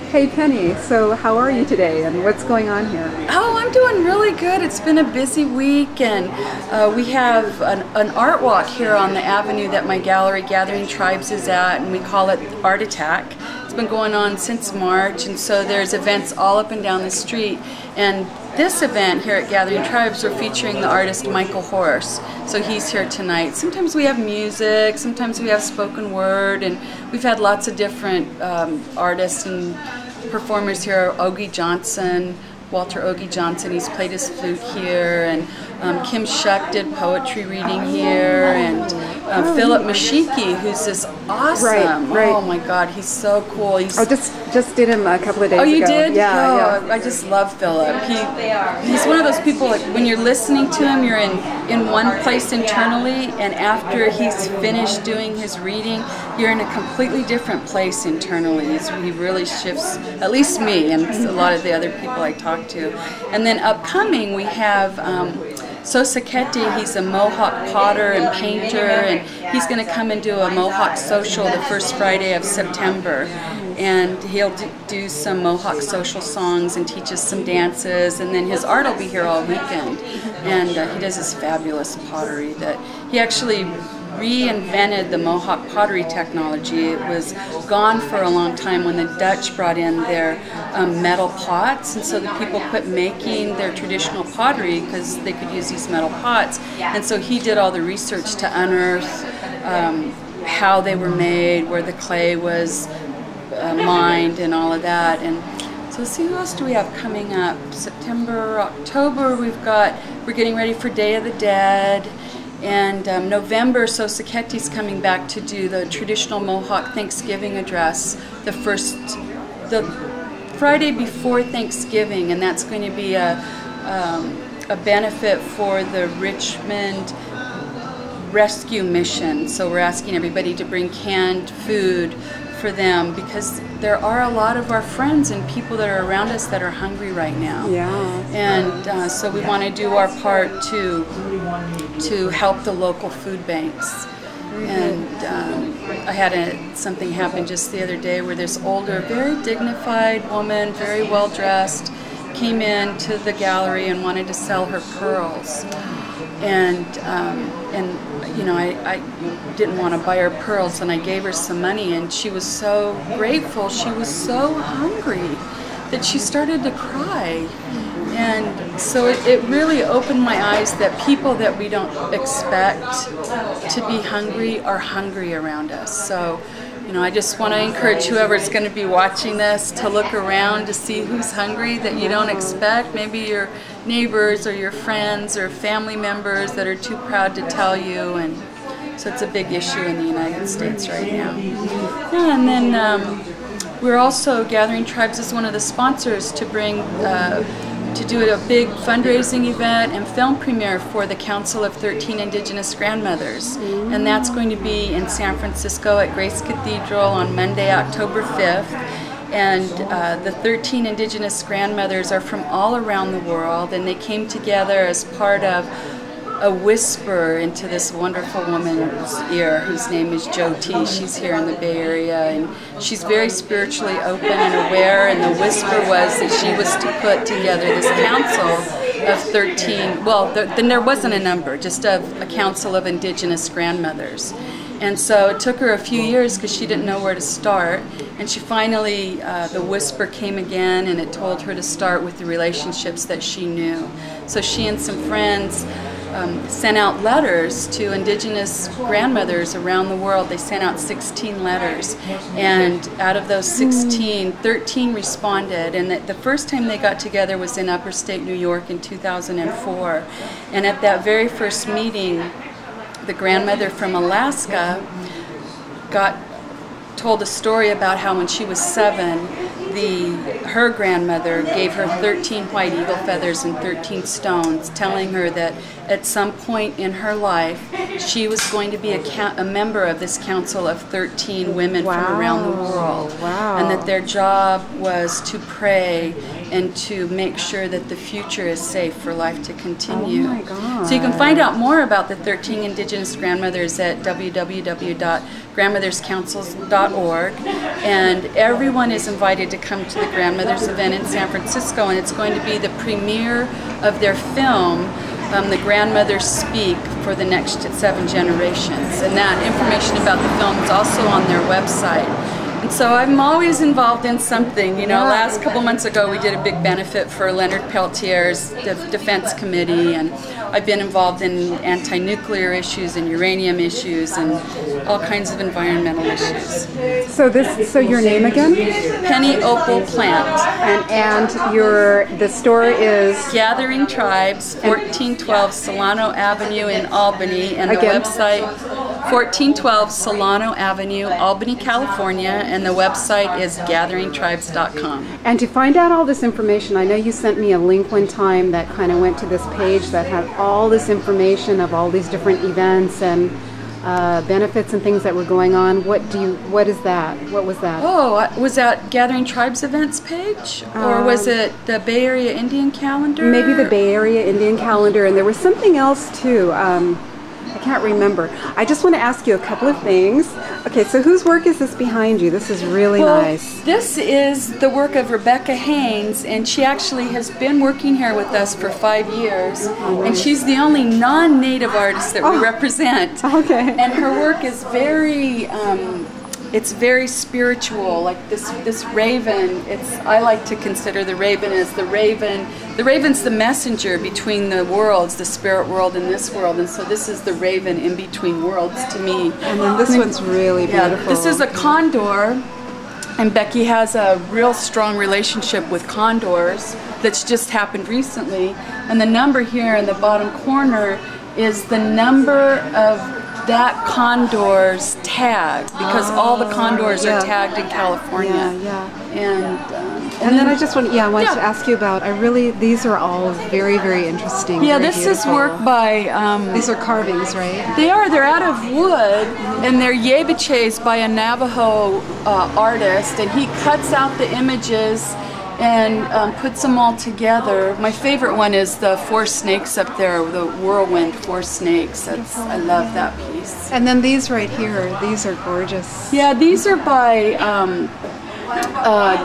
Hey Penny, so how are you today and what's going on here? Oh, I'm doing really good. It's been a busy week, and we have an art walk here on the avenue that my gallery, Gathering Tribes, is at, and we call it Art Attack. It's been going on since March, and so there's events all up and down the street. And this event here at Gathering Tribes, we're featuring the artist Michael Horse. So he's here tonight. Sometimes we have music, sometimes we have spoken word, and we've had lots of different artists and performers here. Ogie Johnson, Walter Ogie Johnson, he's played his flute here, and Kim Shuck did poetry reading here, and Philip Mashiki, who's this awesome, right. Oh my God, he's so cool. He's, just did him a couple of days ago. Oh, you did? Yeah, I just love Philip. He's one of those people, like, when you're listening to him, you're in one place internally, and after he's finished doing his reading, you're in a completely different place internally. He really shifts, at least me, and a lot of the other people I talk to. And then upcoming, we have Sosa Keti. He's a Mohawk potter and painter, and he's going to come and do a Mohawk social the first Friday of September. And he'll do some Mohawk social songs and teach us some dances, and then his art will be here all weekend. And he does this fabulous pottery that he actually reinvented the Mohawk pottery technology. It was gone for a long time when the Dutch brought in their metal pots, and so the people quit making their traditional pottery because they could use these metal pots. And so he did all the research to unearth how they were made, where the clay was mined, and all of that. And so let's see, who else do we have coming up? September, October, we're getting ready for Day of the Dead. And November, Sosa Keti's coming back to do the traditional Mohawk Thanksgiving address, the Friday before Thanksgiving, and that's going to be a benefit for the Richmond Rescue Mission. So we're asking everybody to bring canned food for them, because there are a lot of our friends and people that are around us that are hungry right now. Yeah. And so we want to do our part to help the local food banks. And I had something happen just the other day where this older, very dignified woman, very well dressed, came in to the gallery and wanted to sell her pearls. And you know, I didn't want to buy her pearls, and I gave her some money, and she was so grateful. She was so hungry that she started to cry. And so it really opened my eyes that people that we don't expect to be hungry are hungry around us. So, you know, I just want to encourage whoever's going to be watching this to look around to see who's hungry that you don't expect. Maybe your neighbors or your friends or family members that are too proud to tell you. And so it's a big issue in the United States right now. Yeah, and then we're also, Gathering Tribes is one of the sponsors to bring to do a big fundraising event and film premiere for the Council of 13 Indigenous Grandmothers. And that's going to be in San Francisco at Grace Cathedral on Monday, October 5th. And the 13 Indigenous grandmothers are from all around the world, and they came together as part of a whisper into this wonderful woman's ear whose name is Jyoti. She's here in the Bay Area, and she's very spiritually open and aware, and the whisper was that she was to put together this council of 13, well, then there wasn't a number, just of a council of Indigenous grandmothers. And so it took her a few years because she didn't know where to start, and she finally, the whisper came again, and it told her to start with the relationships that she knew. So she and some friends sent out letters to Indigenous grandmothers around the world. They sent out 16 letters, and out of those 16, 13 responded. And the first time they got together was in Upper State New York in 2004. And at that very first meeting, the grandmother from Alaska told a story about how when she was 7, her grandmother gave her 13 white eagle feathers and 13 stones, telling her that at some point in her life she was going to be a member of this council of 13 women from around the world. Wow. And that their job was to pray and to make sure that the future is safe for life to continue. Oh my God. So you can find out more about the 13 Indigenous grandmothers at www.grandmotherscouncils.org, and everyone is invited to come to the Grandmothers event in San Francisco, and it's going to be the premiere of their film, The Grandmothers Speak, for the next 7 generations. And that information about the film is also on their website. And so I'm always involved in something. You know, last couple months ago we did a big benefit for Leonard Peltier's Defense Committee, and I've been involved in anti-nuclear issues and uranium issues and all kinds of environmental issues. So your name again? Penny Opal Plant. And the store is Gathering Tribes, 1412 Solano Avenue in Albany, and the website 1412 Solano Avenue, Albany, California, and the website is gatheringtribes.com. And to find out all this information, I know you sent me a link one time that kind of went to this page that had all this information of all these different events and benefits and things that were going on. What is that? What was that? Oh, was that Gathering Tribes events page? Or was it the Bay Area Indian calendar? Maybe the Bay Area Indian calendar, and there was something else too. I can't remember. I just want to ask you a couple of things. Okay, so whose work is this behind you? This is really nice. This is the work of Rebecca Haynes, and she actually has been working here with us for 5 years. And she's the only non-native artist that we represent. Okay. And her work is very, it's very spiritual. Like this raven, I like to consider the raven as the raven. The raven's the messenger between the worlds, the spirit world and this world, and so this is the raven in between worlds to me. And then this one's really beautiful. This is a condor, and Becky has a real strong relationship with condors that's just happened recently. And the number here in the bottom corner is the number of that condor's tag, because all the condors are tagged in California. And then I just want, I wanted to ask you about. These are all very, very interesting. Yeah, very this beautiful. is work by. These are carvings, right? They are. They're out of wood, and they're yebiches by a Navajo artist, and he cuts out the images and puts them all together. My favorite one is the 4 snakes up there, the whirlwind 4 snakes. I love that piece. And then these right here, these are gorgeous. Yeah, these are by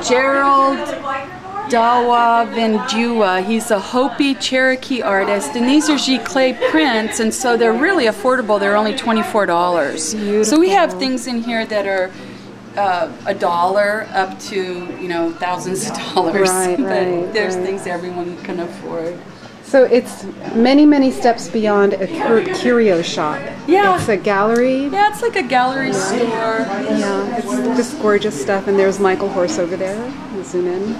Gerald Dawa Vendua. He's a Hopi Cherokee artist, and these are Giclée prints, and so they're really affordable. They're only $24. Beautiful. So we have things in here that are $1 up to thousands of dollars. But there's things everyone can afford. So it's many, many steps beyond a curio shop. Yeah. It's a gallery. Yeah, it's like a gallery store. Yeah, it's just gorgeous stuff. And there's Michael Horse over there. I'll zoom in.